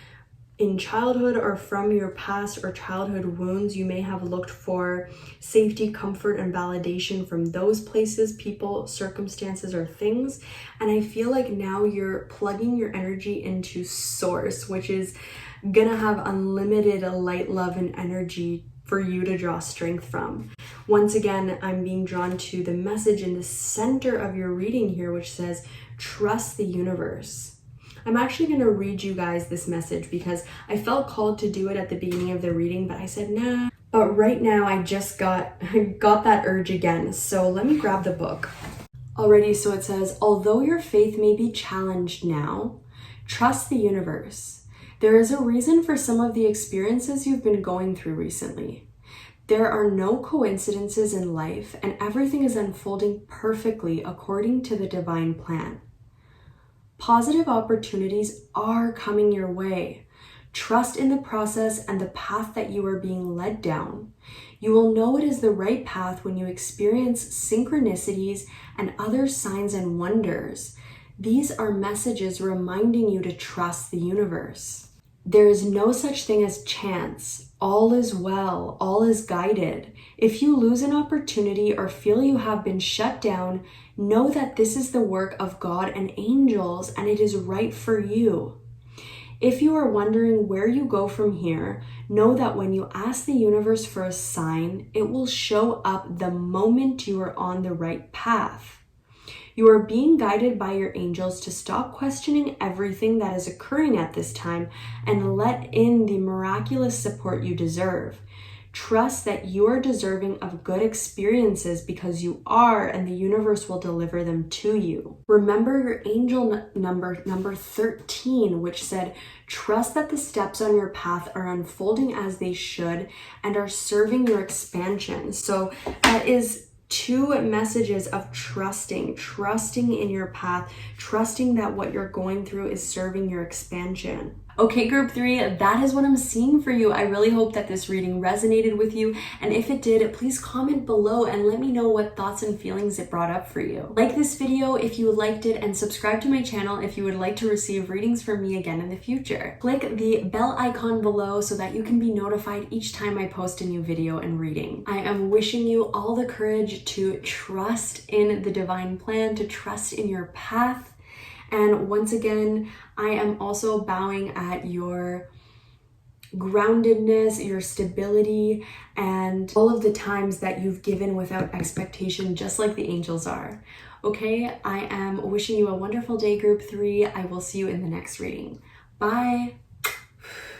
[SPEAKER 1] in childhood or from your past or childhood wounds. You may have looked for safety, comfort, and validation from those places, people, circumstances, or things. And I feel like now you're plugging your energy into source, which is gonna have unlimited light, love, and energy for you to draw strength from. Once again, I'm being drawn to the message in the center of your reading here, which says, trust the universe. I'm actually going to read you guys this message because I felt called to do it at the beginning of the reading, but I said, nah. But right now I just got that urge again. So let me grab the book. Alrighty, so it says, although your faith may be challenged now, trust the universe. There is a reason for some of the experiences you've been going through recently. There are no coincidences in life, and everything is unfolding perfectly according to the divine plan. Positive opportunities are coming your way. Trust in the process and the path that you are being led down. You will know it is the right path when you experience synchronicities and other signs and wonders. These are messages reminding you to trust the universe. There is no such thing as chance. All is well. All is guided. If you lose an opportunity or feel you have been shut down, know that this is the work of God and angels, and it is right for you. If you are wondering where you go from here, know that when you ask the universe for a sign, it will show up the moment you are on the right path. You are being guided by your angels to stop questioning everything that is occurring at this time and let in the miraculous support you deserve. Trust that you are deserving of good experiences because you are, and the universe will deliver them to you. Remember your angel number 13, which said, trust that the steps on your path are unfolding as they should and are serving your expansion. So that is two messages of trusting in your path, trusting that what you're going through is serving your expansion. Okay, group 3, that is what I'm seeing for you. I really hope that this reading resonated with you. And if it did, please comment below and let me know what thoughts and feelings it brought up for you. Like this video if you liked it, and subscribe to my channel if you would like to receive readings from me again in the future. Click the bell icon below so that you can be notified each time I post a new video and reading. I am wishing you all the courage to trust in the divine plan, to trust in your path. And once again, I am also bowing at your groundedness, your stability, and all of the times that you've given without expectation, just like the angels are. Okay, I am wishing you a wonderful day, group 3. I will see you in the next reading. Bye.